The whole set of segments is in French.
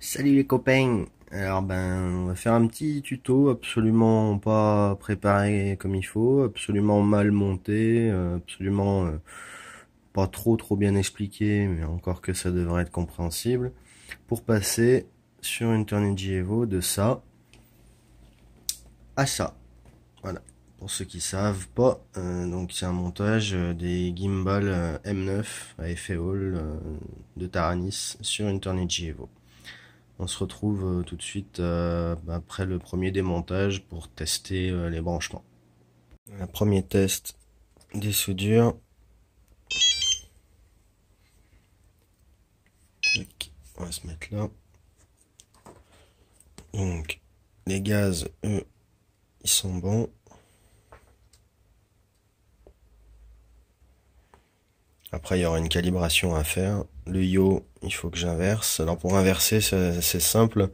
Salut les copains! Alors on va faire un petit tuto absolument pas préparé comme il faut, absolument mal monté, absolument pas trop bien expliqué, mais encore que ça devrait être compréhensible, pour passer sur une Turnigy Evo de ça à ça. Voilà. Pour ceux qui savent pas, donc c'est un montage des gimbal M9 à effet Hall de Taranis sur une Turnigy Evo. On se retrouve tout de suite après le premier démontage pour tester les branchements. Un premier test des soudures. On va se mettre là. Donc les gaz, eux, ils sont bons. Après, il y aura une calibration à faire. Le yaw, il faut que j'inverse. Alors pour inverser, c'est simple.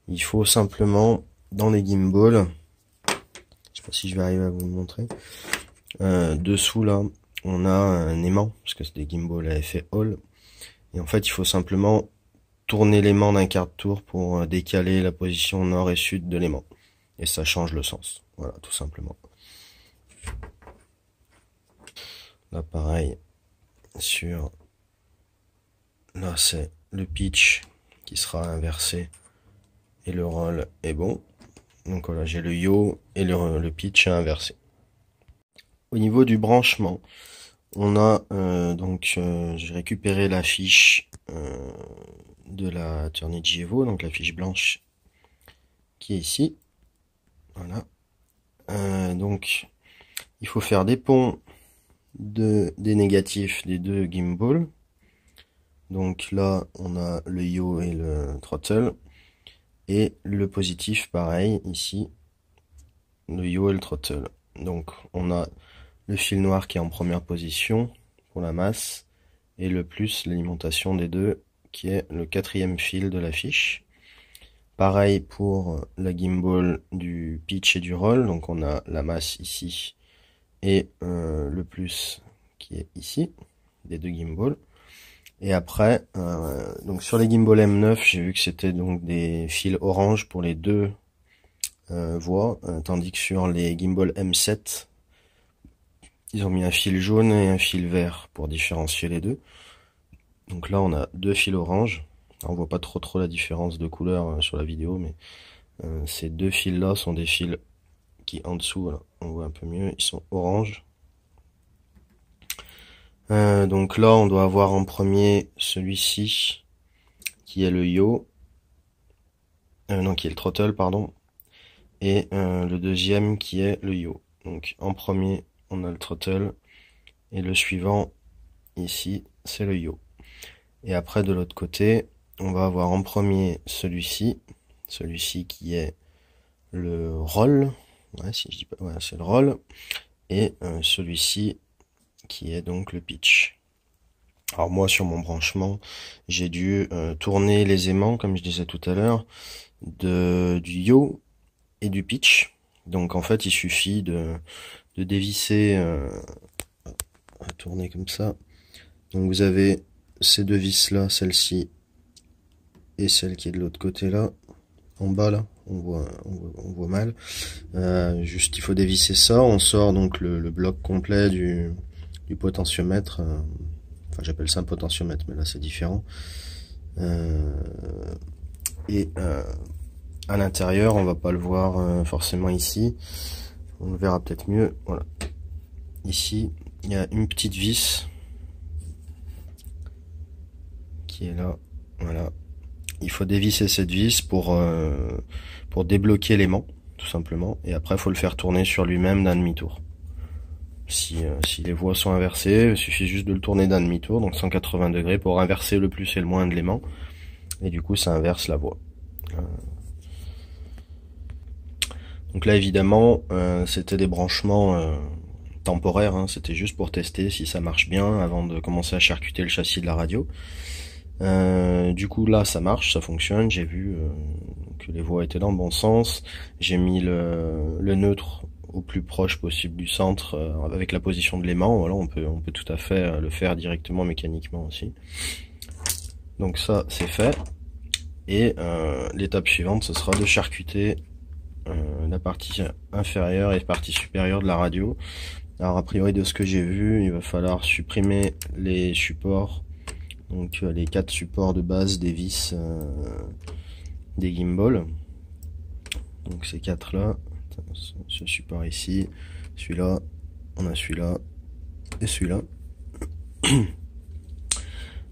Il faut simplement, dans les gimbals, je sais pas si je vais arriver à vous le montrer, dessous là, on a un aimant, parce que c'est des gimbals à effet Hall. Et en fait, il faut simplement tourner l'aimant d'un quart de tour pour décaler la position nord et sud de l'aimant. Et ça change le sens. Voilà, tout simplement. Là, pareil, sur... Là, c'est le pitch qui sera inversé et le roll est bon. Donc voilà, j'ai le yaw et le pitch inversé. Au niveau du branchement, on a j'ai récupéré la fiche de la Turnigy Evo, donc la fiche blanche qui est ici. Voilà. Donc il faut faire des ponts des négatifs des deux gimbals. Donc là on a le yaw et le throttle, et le positif pareil ici, le yaw et le throttle. Donc on a le fil noir qui est en première position pour la masse, et le plus l'alimentation des deux qui est le quatrième fil de la fiche. Pareil pour la gimbal du pitch et du roll, donc on a la masse ici et le plus qui est ici, des deux gimbals. Et après, donc sur les gimbal M9, j'ai vu que c'était donc des fils orange pour les deux voies, tandis que sur les gimbal M7, ils ont mis un fil jaune et un fil vert pour différencier les deux. Donc là, on a deux fils orange. Alors, on voit pas trop la différence de couleur sur la vidéo, mais ces deux fils là sont des fils qui en dessous, voilà, on voit un peu mieux, ils sont orange. Donc là on doit avoir en premier celui-ci qui est le yaw, non, qui est le throttle, pardon, et le deuxième qui est le yaw. Donc en premier on a le throttle et le suivant ici c'est le yaw. Et après de l'autre côté on va avoir en premier celui-ci qui est le roll. Ouais, si je dis pas, ouais, c'est le roll, et celui-ci qui est donc le pitch. Alors moi sur mon branchement, j'ai dû tourner les aimants, comme je disais tout à l'heure, du yaw et du pitch. Donc en fait il suffit de dévisser, à tourner comme ça. Donc vous avez ces deux vis là, celle-ci et celle qui est de l'autre côté là, en bas là, on voit mal. Juste il faut dévisser ça, on sort donc le bloc complet du potentiomètre. Enfin j'appelle ça un potentiomètre, mais là c'est différent. Et à l'intérieur, on va pas le voir forcément ici, on le verra peut-être mieux. Voilà, ici il y a une petite vis qui est là. Voilà, il faut dévisser cette vis pour débloquer l'aimant, tout simplement, et après il faut le faire tourner sur lui-même d'un demi-tour. Si les voies sont inversées, il suffit juste de le tourner d'un demi-tour, donc 180 degrés, pour inverser le plus et le moins de l'aimant, et du coup ça inverse la voie. Donc là évidemment c'était des branchements temporaires, hein, c'était juste pour tester si ça marche bien avant de commencer à charcuter le châssis de la radio. Du coup là ça marche, ça fonctionne, j'ai vu que les voies étaient dans le bon sens, j'ai mis le neutre au plus proche possible du centre avec la position de l'aimant. Voilà, on peut tout à fait le faire directement mécaniquement aussi. Donc ça c'est fait. Et l'étape suivante, ce sera de charcuter la partie inférieure et la partie supérieure de la radio. Alors a priori de ce que j'ai vu, il va falloir supprimer les supports, donc les 4 supports de base des vis des gimbals. Donc ces 4 là, ce support ici, celui-là, on a celui-là et celui-là.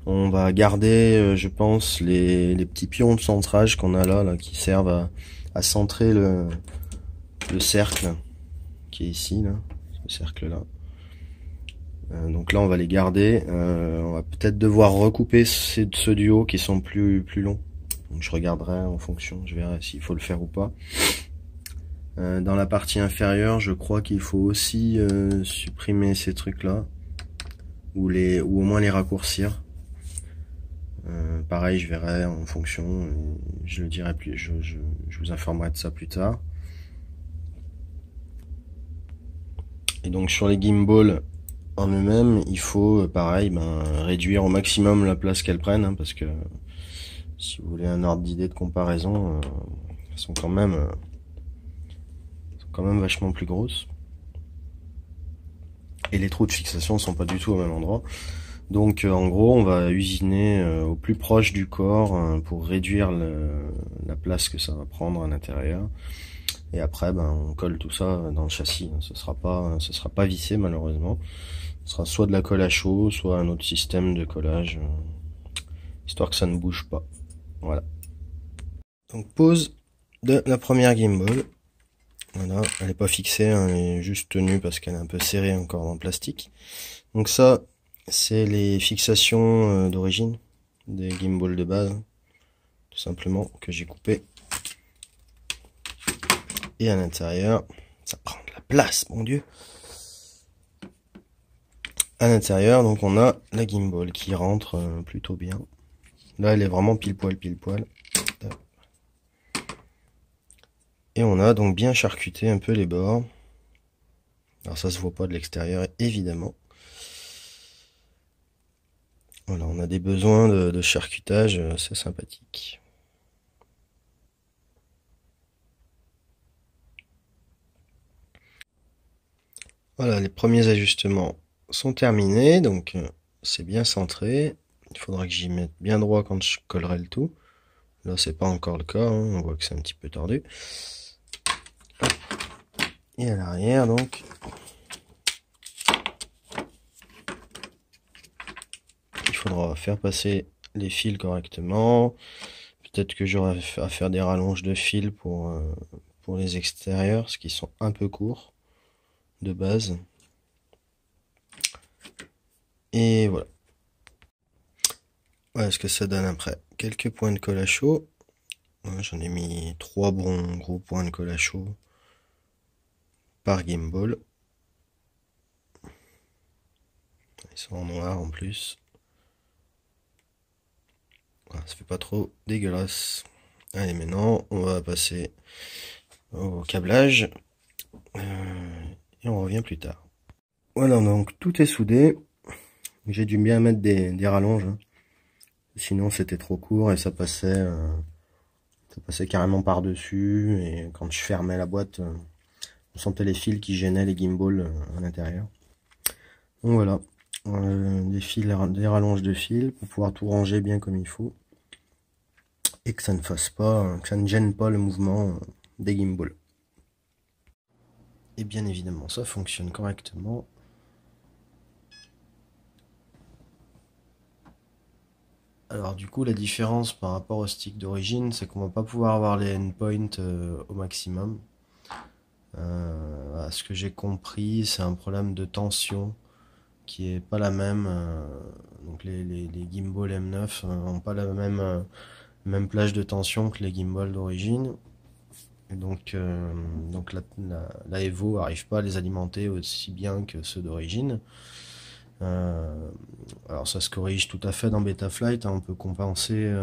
On va garder, je pense, les petits pions de centrage qu'on a là qui servent à centrer le cercle qui est ici, là, ce cercle là. Donc là on va les garder. On va peut-être devoir recouper ceux du haut qui sont plus longs. Donc je regarderai en fonction, je verrai s'il faut le faire ou pas. Dans la partie inférieure, je crois qu'il faut aussi supprimer ces trucs là, ou au moins les raccourcir. Pareil, je verrai en fonction, je le dirai plus, je vous informerai de ça plus tard. Et donc sur les gimbals en eux-mêmes, il faut pareil réduire au maximum la place qu'elles prennent, hein, parce que si vous voulez un ordre d'idée de comparaison, elles sont quand même vachement plus grosses. Et les trous de fixation ne sont pas du tout au même endroit. Donc en gros on va usiner au plus proche du corps pour réduire la place que ça va prendre à l'intérieur. Et après on colle tout ça dans le châssis. Ce sera pas vissé malheureusement. Ce sera soit de la colle à chaud, soit un autre système de collage, histoire que ça ne bouge pas. Voilà. Donc pose de la première gimbal. Voilà, elle n'est pas fixée, hein, elle est juste tenue parce qu'elle est un peu serrée encore dans le plastique. Donc ça, c'est les fixations d'origine des gimbals de base, tout simplement, que j'ai coupé. Et à l'intérieur, ça prend de la place, mon Dieu. À l'intérieur, donc on a la gimbal qui rentre plutôt bien. Là, elle est vraiment pile poil. Et on a donc bien charcuté un peu les bords. Alors ça se voit pas de l'extérieur, évidemment. Voilà, on a des besoins de charcutage, c'est sympathique. Voilà, les premiers ajustements sont terminés, donc c'est bien centré. Il faudra que j'y mette bien droit quand je collerai le tout. Là, c'est pas encore le cas, hein, on voit que c'est un petit peu tordu. Et à l'arrière, donc, il faudra faire passer les fils correctement. Peut-être que j'aurai à faire des rallonges de fils pour les extérieurs, parce qu'ils sont un peu courts de base. Et voilà. Voilà ce que ça donne après. Quelques points de colle à chaud. J'en ai mis 3 bons gros points de colle à chaud par gimbal. Ils sont en noir en plus. Voilà, ça fait pas trop dégueulasse. Allez, maintenant on va passer au câblage et on revient plus tard. Voilà, donc tout est soudé. J'ai dû bien mettre des rallonges, hein. Sinon c'était trop court et ça passait carrément par dessus, et quand je fermais la boîte, on sentait les fils qui gênaient les gimbals à l'intérieur. Donc voilà, des rallonges de fils pour pouvoir tout ranger bien comme il faut et que ça ne gêne pas le mouvement des gimbals. Et bien évidemment ça fonctionne correctement. Alors du coup la différence par rapport au stick d'origine, c'est qu'on va pas pouvoir avoir les endpoints au maximum. Ce que j'ai compris, c'est un problème de tension qui est pas la même. Donc les gimbals M9 n'ont pas la même plage de tension que les gimbals d'origine. Et donc la Evo arrive pas à les alimenter aussi bien que ceux d'origine. Alors ça se corrige tout à fait dans Betaflight, hein, on peut compenser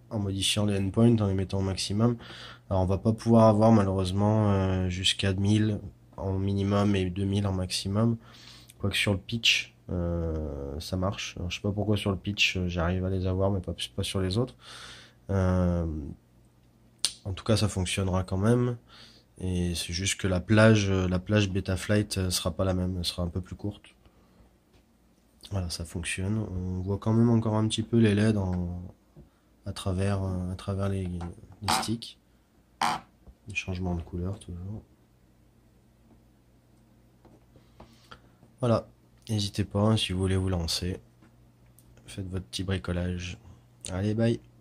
en modifiant les endpoints, en les mettant au maximum. Alors on va pas pouvoir avoir malheureusement jusqu'à 1000 en minimum et 2000 en maximum, quoique sur le pitch Ça marche. Alors, je sais pas pourquoi sur le pitch j'arrive à les avoir, mais pas sur les autres. Euh, En tout cas, ça fonctionnera quand même. Et c'est juste que la plage Betaflight sera pas la même, elle sera un peu plus courte. Voilà, ça fonctionne. On voit quand même encore un petit peu les LED à travers les sticks. Les changements de couleur toujours. Voilà, n'hésitez pas si vous voulez vous lancer. Faites votre petit bricolage. Allez, bye!